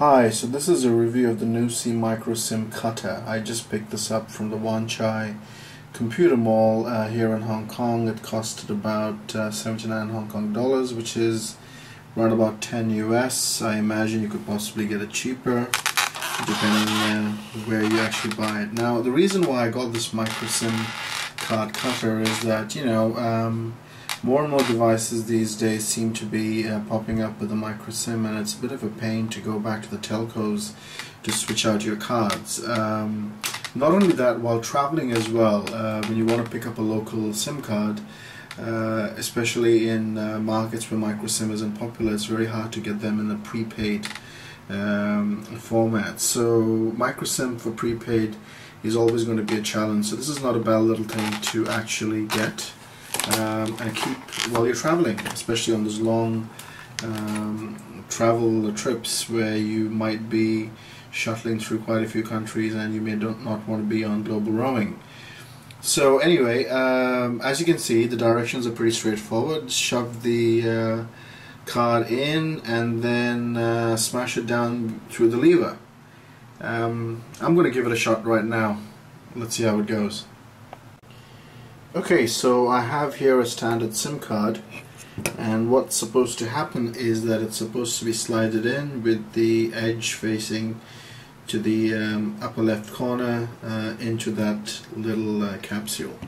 Hi, so this is a review of the Noosy Micro Sim Cutter. I just picked this up from the Wan Chai Computer Mall here in Hong Kong. It costed about 79 Hong Kong dollars, which is around about 10 US. I imagine you could possibly get it cheaper depending on where you actually buy it. Now, the reason why I got this Micro Sim card cutter is that, more and more devices these days seem to be popping up with a micro SIM, and it's a bit of a pain to go back to the telcos to switch out your cards. Not only that, while traveling as well, when you want to pick up a local SIM card, especially in markets where micro SIM isn't popular, it's very hard to get them in the prepaid format. So micro SIM for prepaid is always going to be a challenge. So this is not a bad little thing to actually get and keep while you're traveling, especially on those long travel trips where you might be shuttling through quite a few countries and you may not want to be on global roaming. So anyway, as you can see, the directions are pretty straightforward. Shove the card in and then smash it down through the lever. I'm going to give it a shot right now. Let's see how it goes. Okay, so I have here a standard SIM card, and what's supposed to happen is that it's supposed to be slided in with the edge facing to the upper left corner into that little capsule.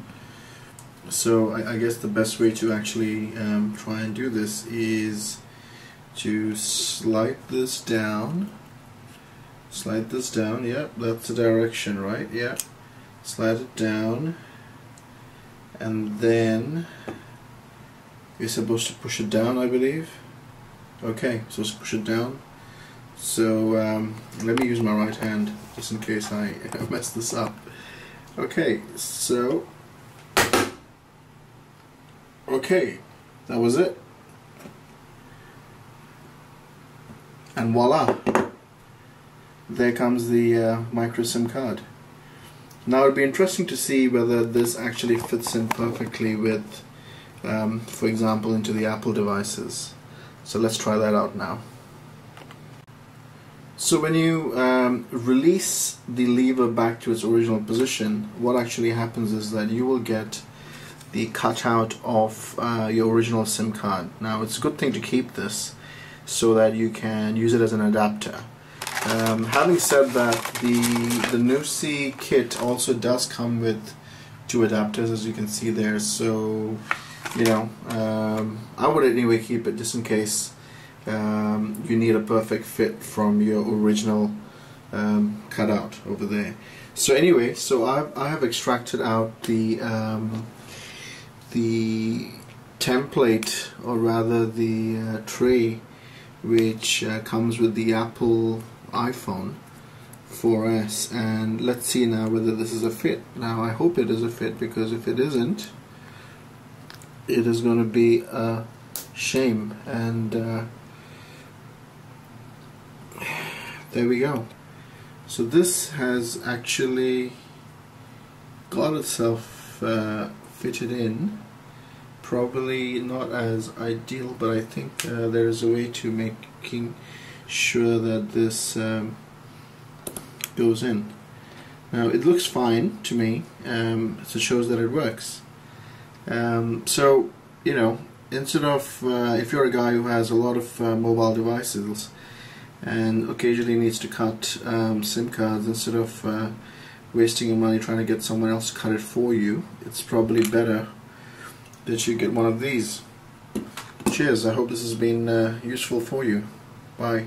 So I guess the best way to actually try and do this is to slide this down. Slide this down, yep, that's the direction, right? Yeah. Slide it down, and then you're supposed to push it down, I believe. Okay, so let's push it down. So let me use my right hand just in case I mess this up. Okay, so okay, that was it, and voila, there comes the micro SIM card. Now it'd be interesting to see whether this actually fits in perfectly with, for example, into the Apple devices. So let's try that out now. So when you release the lever back to its original position, what actually happens is that you will get the cutout of your original SIM card. Now it's a good thing to keep this so that you can use it as an adapter. Having said that, the Noosy kit also does come with two adapters, as you can see there, so I would anyway keep it just in case you need a perfect fit from your original cutout over there. So anyway, so I have extracted out the template, or rather the tray, which comes with the Apple iPhone 4S, and let's see now whether this is a fit. Now I hope it is a fit, because if it isn't, it is going to be a shame. And there we go. So this has actually got itself fitted in. Probably not as ideal, but I think there is a way to making sure that this goes in. Now it looks fine to me, so it shows that it works. So instead of if you're a guy who has a lot of mobile devices and occasionally needs to cut SIM cards, instead of wasting your money trying to get someone else to cut it for you, it's probably better that you get one of these. Cheers, I hope this has been useful for you. Bye.